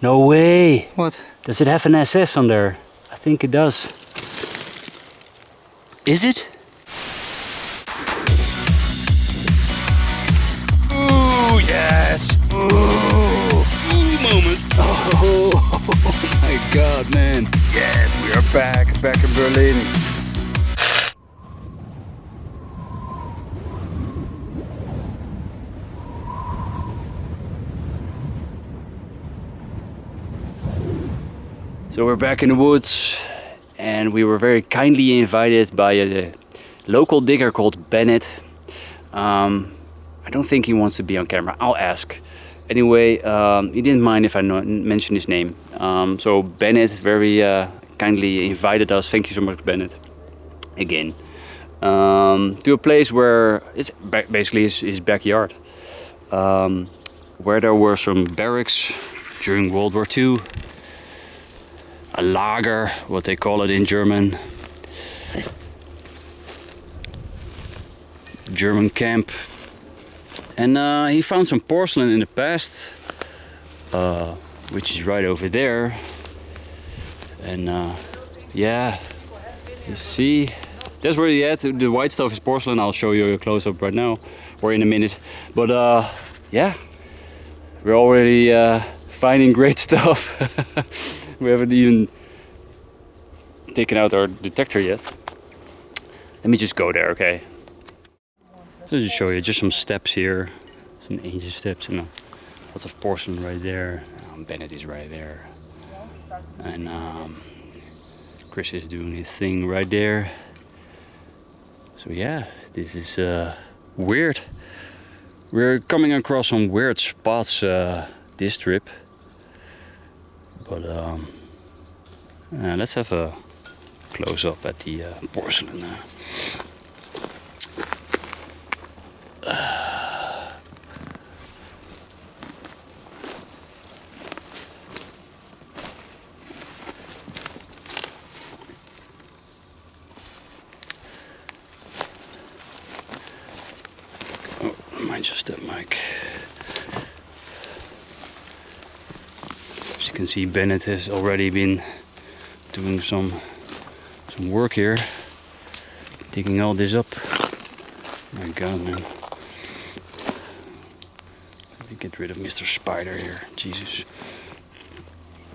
No way! What? Does it have an SS on there? I think it does. Is it? Ooh, yes! Ooh! Ooh, moment! Oh my god, man! Yes, we are back in Berlin. So we're back in the woods, and we were very kindly invited by a local digger called Bennett. I don't think he wants to be on camera. I'll ask. Anyway, he didn't mind if I mention his name. So Bennett very kindly invited us. Thank you so much, Bennett. Again, to a place where it's basically his backyard, where there were some barracks during World War II. A lager, what they call it in German. German camp. And he found some porcelain in the past, which is right over there. And yeah, you see, that's where he had the white stuff is porcelain. I'll show you a close-up right now, or in a minute. But yeah, we're already finding great stuff. We haven't even taken out our detector yet. Let me just go there, okay? I'll just show you just some steps here, some ancient steps, and lots of porcelain right there. Bennett is right there, and Chris is doing his thing right there. So yeah, this is weird. We're coming across some weird spots this trip. But let's have a close-up at the porcelain. Oh, might just step mic. As you can see, Bennett has already been doing some work here, digging all this up. My god, man. Let me get rid of Mr. Spider here. Jesus.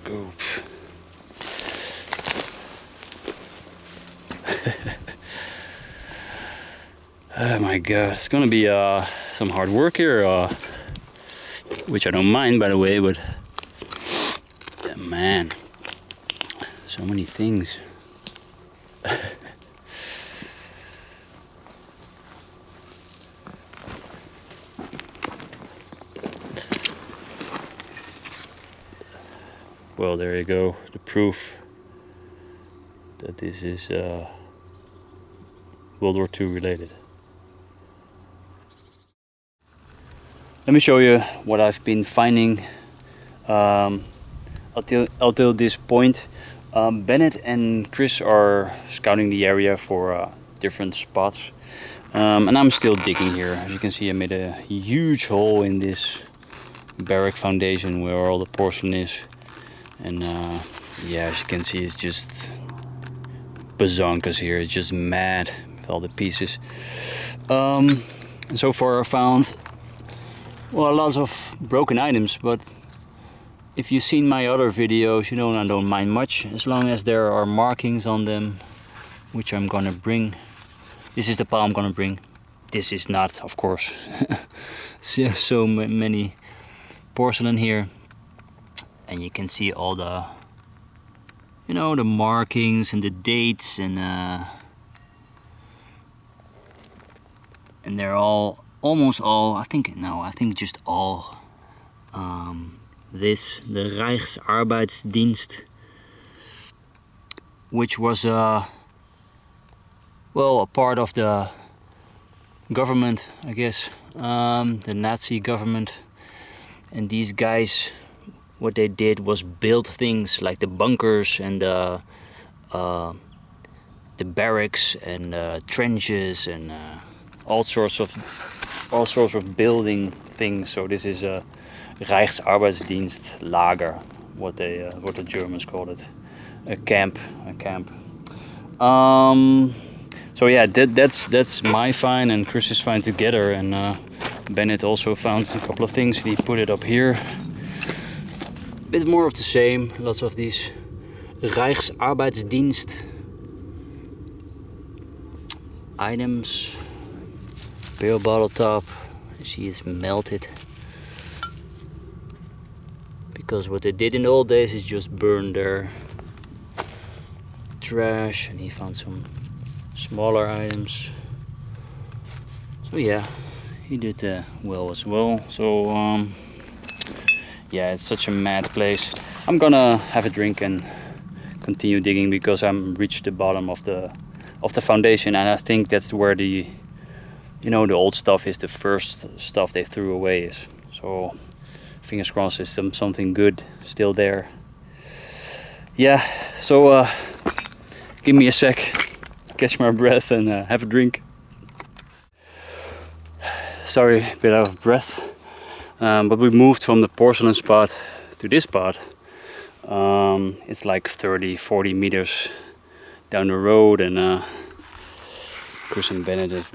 Go. Oh my god, it's gonna be some hard work here, which I don't mind, by the way, but man, so many things. Well, there you go, the proof that this is World War II related. Let me show you what I've been finding until this point. Bennett and Chris are scouting the area for different spots, and I'm still digging here. As you can see, I made a huge hole in this barrack foundation where all the porcelain is, and yeah, as you can see, it's just bazonkas here. It's just mad with all the pieces. And so far I found, well, lots of broken items, but if you've seen my other videos, you know I don't mind much, as long as there are markings on them, which I'm gonna bring. This is the pile I'm gonna bring. This is not, of course. so many porcelain here, and you can see all the, you know, the markings and the dates, and they're all, almost all, I think just all. This, the Reicharbeidsdienst, which was well, a part of the government, I guess, the Nazi government. And these guys, what they did was build things like the bunkers and the barracks and trenches and all sorts of building things. So this is a Reichsarbeitsdienst lager, what the Germans called it, a camp. So yeah, that's my find and Chris's find together, and Bennett also found a couple of things. He put it up here. A bit more of the same. Lots of these Reicharbeidsdienst items. Beer bottle top. You see it's melted. Because what they did in the old days is just burn their trash, and he found some smaller items. So yeah, he did well as well. So yeah, it's such a mad place. I'm gonna have a drink and continue digging because I'm reached the bottom of the foundation, and I think that's where the the old stuff is, the first stuff they threw away is. So fingers crossed there's something good still there. Yeah, so give me a sec, catch my breath and have a drink. Sorry, a bit out of breath, but we moved from the porcelain spot to this spot. It's like 30-40 meters down the road, and Chris and Bennett have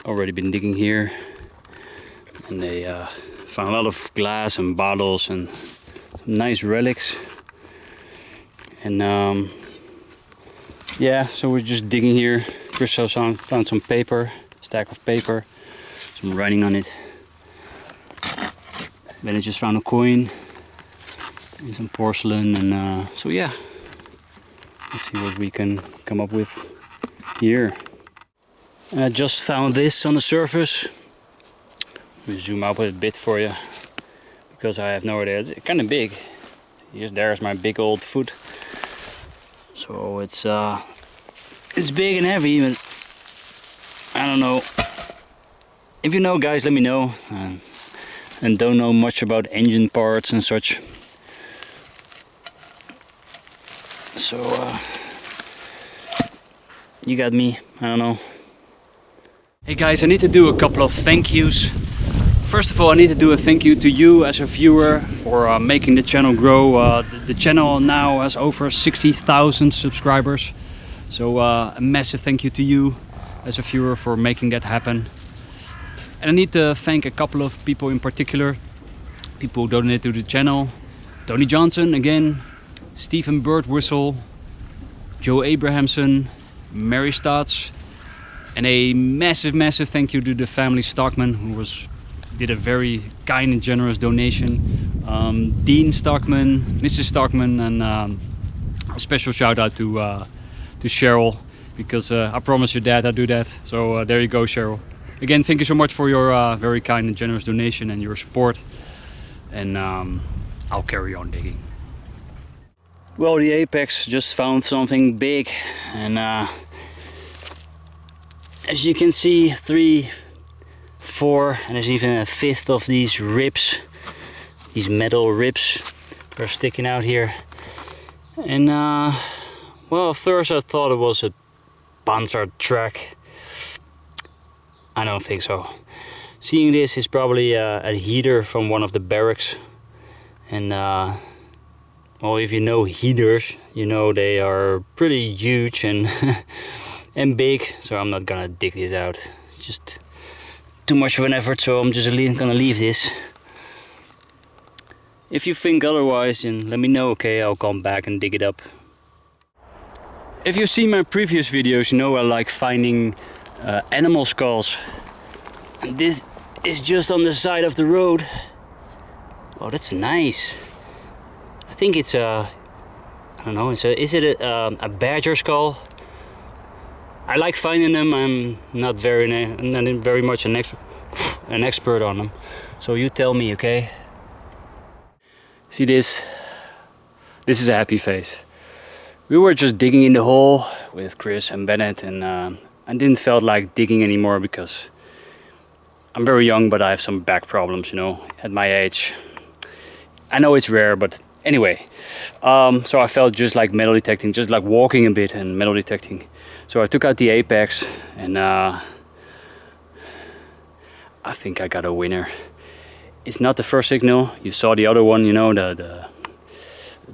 already been digging here, and they found a lot of glass and bottles and some nice relics. And yeah, so we're just digging here. Chris found some paper, stack of paper, some writing on it. Bennett just found a coin and some porcelain, and so yeah, let's see what we can come up with here. And I just found this on the surface. Let me zoom out a bit for you because I have no idea. It's kind of big. There's my big old foot. So it's big and heavy, but I don't know. If you know, guys, let me know. And don't know much about engine parts and such. So you got me. I don't know. Hey guys, I need to do a couple of thank yous. First of all, I need to do a thank you to you as a viewer for making the channel grow. The channel now has over 60,000 subscribers. So a massive thank you to you as a viewer for making that happen. And I need to thank a couple of people in particular. People who donated to the channel. Tony Johnson again, Stephen Birdwhistle, Joe Abrahamson, Mary Stotts. And a massive thank you to the family Stockman, who did a very kind and generous donation. Dean Stockman, Mrs. Stockman, and a special shout out to Cheryl, because I promised your dad I'd do that. So there you go, Cheryl. Again, thank you so much for your very kind and generous donation and your support. And I'll carry on digging. Well, the apex just found something big, and as you can see, 3, 4, and there's even a 5th of these ribs, these metal ribs are sticking out here. And well, at first I thought it was a Panzer track. I don't think so. Seeing this is probably a heater from one of the barracks. And well, if you know heaters, you know they are pretty huge and and big, so I'm not gonna dig this out. It's just too much of an effort, so I'm just gonna leave this. If you think otherwise, then let me know, okay? I'll come back and dig it up. If you've seen my previous videos, you know I like finding animal skulls. And this is just on the side of the road. Oh, that's nice. I think it's I don't know, is it a badger skull? I like finding them. I'm not very much an expert on them. So you tell me, okay? See this? This is a happy face. We were just digging in the hole with Chris and Bennett, and I didn't feel like digging anymore because I'm very young, but I have some back problems, you know, at my age. I know it's rare, but anyway. So I felt just like metal detecting, just like walking a bit and metal detecting. So I took out the apex, and I think I got a winner. It's not the first signal. You saw the other one, you know,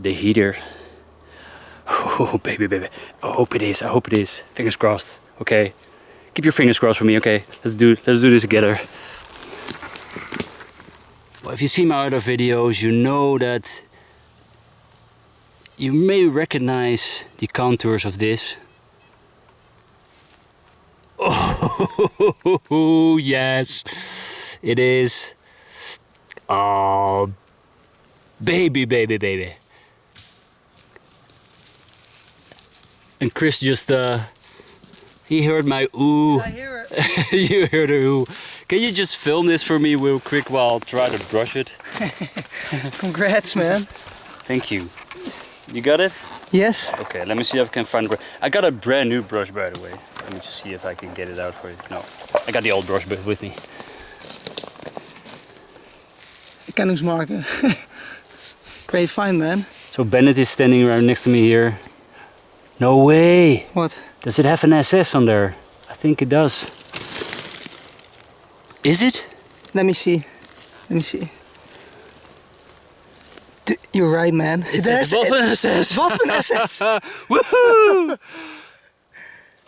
the heater. Oh, baby, baby. I hope it is. I hope it is. Fingers crossed. Okay. Keep your fingers crossed for me. Okay. Let's do this together. Well, if you see my other videos, you know that you may recognize the contours of this. Oh, yes. It is. Oh, baby, baby, baby. And Chris just, he heard my ooh. I hear it. You heard a ooh. Can you just film this for me real quick while I'll try to brush it? Congrats, man. Thank you. You got it? Yes. Okay, let me see if I can find a brush. I got a brand new brush, by the way. Let me just see if I can get it out for you. No, I got the old brush with me. Kenningsmarken. Great find, man. So Bennett is standing right next to me here. No way! What? Does it have an SS on there? I think it does. Is it? Let me see. Let me see. You're right, man. It's a Waffen SS! Waffen SS! Woohoo!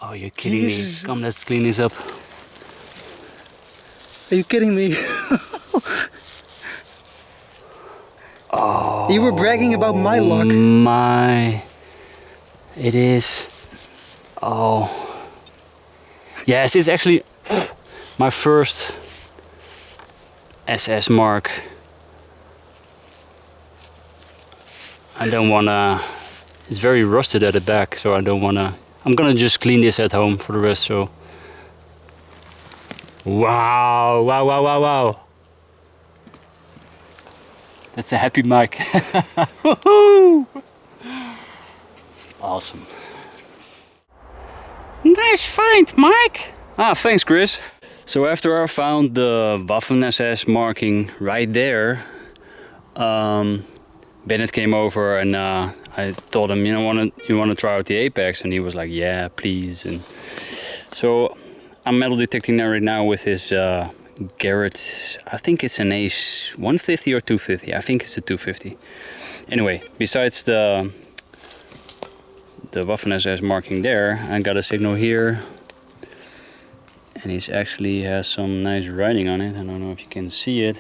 Oh, you're kidding Jesus. me. Come, let's clean this up. Are you kidding me? Oh, you were bragging about my luck. My... It is... Oh... Yes, it's actually my first SS mark. I don't wanna... It's very rusted at the back, so I don't wanna... I'm gonna just clean this at home for the rest, so... Wow, wow, wow, wow, wow. That's a happy mic. Woohoo! Awesome. Nice find, Mike. Ah, thanks, Chris. So after I found the Waffen SS marking right there, Bennett came over and I told him, you want to try out the apex, and he was like, yeah, please. And so I'm metal detecting right now with his Garrett. I think it's an Ace 150 or 250. I think it's a 250. Anyway, besides the Waffen SS marking there, I got a signal here, and he actually has some nice writing on it. I don't know if you can see it,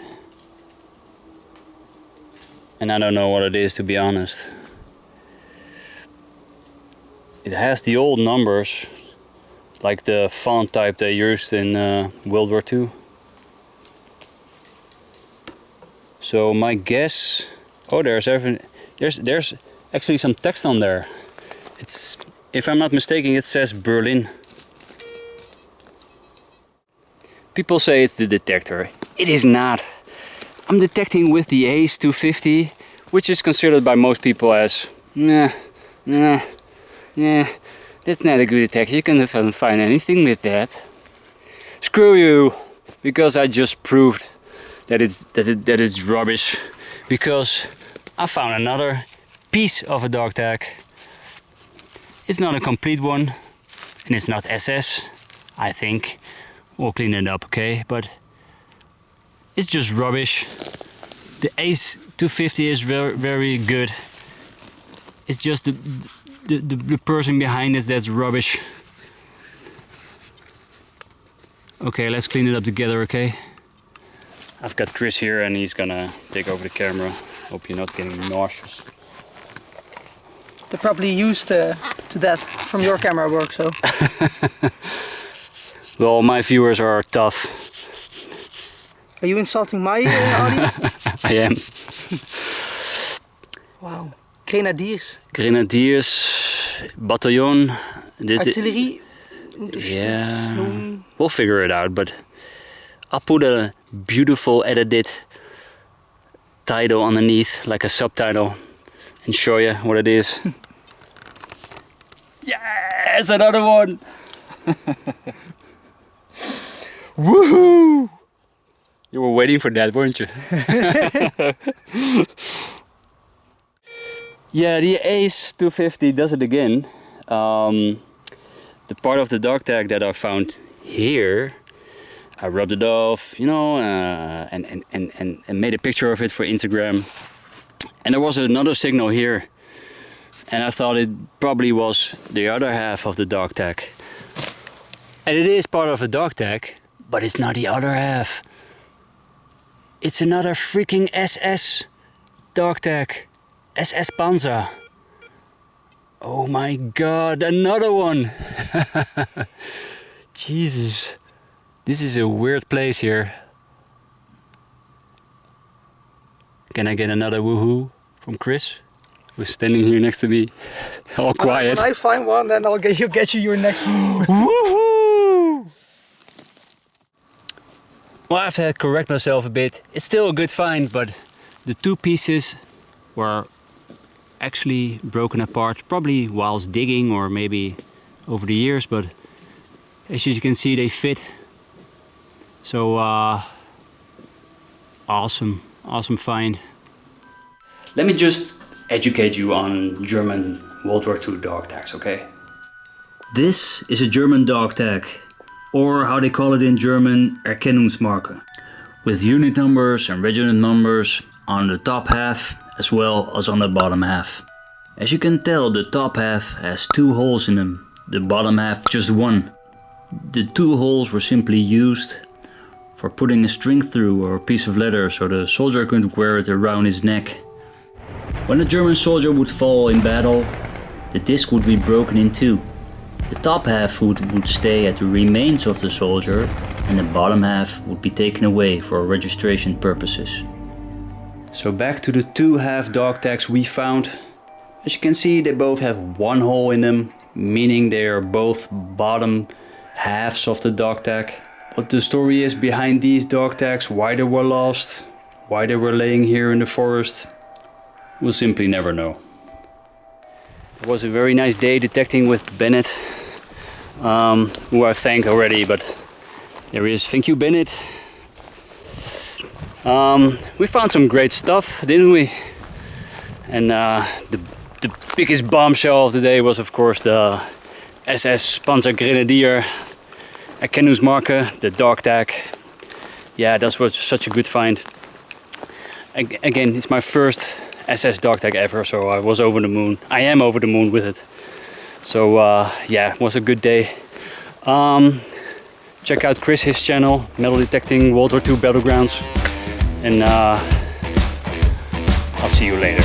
and I don't know what it is, to be honest. It has the old numbers, like the font type they used in World War II. So my guess, oh, there's actually some text on there. It's, if I'm not mistaken, it says Berlin. People say it's the detector. It is not. I'm detecting with the Ace 250, which is considered by most people as nah, that's not a good detector. You can't find anything with that. Screw you, because I just proved that it's rubbish. Because I found another piece of a dog tag. It's not a complete one, and it's not SS, I think. We'll clean it up, okay? But it's just rubbish. The Ace 250 is very, very good. It's just the person behind it that's rubbish. Okay, let's clean it up together, okay? I've got Chris here and he's gonna take over the camera. Hope you're not getting nauseous. They're probably used to that from your camera work, so. Well, my viewers are tough. Are you insulting my audience? I am. Wow. Grenadiers. Grenadiers, battalion. Artillerie. Yeah, we'll figure it out, but I'll put a beautiful edited title underneath, like a subtitle, and show you what it is. Yes, another one! Woohoo! You were waiting for that, weren't you? Yeah, the Ace 250 does it again. The part of the dog tag that I found here, I rubbed it off, you know, and made a picture of it for Instagram. And there was another signal here, and I thought it probably was the other half of the dog tag. And it is part of the dog tag, but it's not the other half. It's another freaking SS dog tag. SS Panzer. Oh my god, another one! Jesus. This is a weird place here. Can I get another woohoo from Chris, who's standing here next to me, all quiet? When I find one, then I'll get you your next one. Woohoo! Well, I have to correct myself a bit. It's still a good find, but the two pieces were actually broken apart, probably whilst digging or maybe over the years, but as you can see, they fit. So awesome find. Let me just educate you on German World War II dog tags, okay? This is a German dog tag, or how they call it in German, Erkennungsmarke, with unit numbers and regiment numbers on the top half as well as on the bottom half. As you can tell, the top half has 2 holes in them, the bottom half just 1. The 2 holes were simply used for putting a string through or a piece of leather so the soldier could wear it around his neck. When a German soldier would fall in battle, the disc would be broken in 2. The top half would stay at the remains of the soldier, and the bottom half would be taken away for registration purposes. So back to the 2 half dog tags we found. As you can see, they both have 1 hole in them, meaning they are both bottom halves of the dog tag. What the story is behind these dog tags, why they were lost, why they were laying here in the forest, we'll simply never know. It was a very nice day detecting with Bennett, who I thanked already, but there he is. Thank you, Bennett. We found some great stuff, didn't we? And the biggest bombshell of the day was, of course, the SS Panzer Grenadier Erkennungsmarke, the dog tag. Yeah, that was such a good find. Again, it's my first SS dog tag ever, so I was over the moon. I am over the moon with it. So yeah, it was a good day. Check out Chris' channel, Metal Detecting World War II Battlegrounds. And I'll see you later.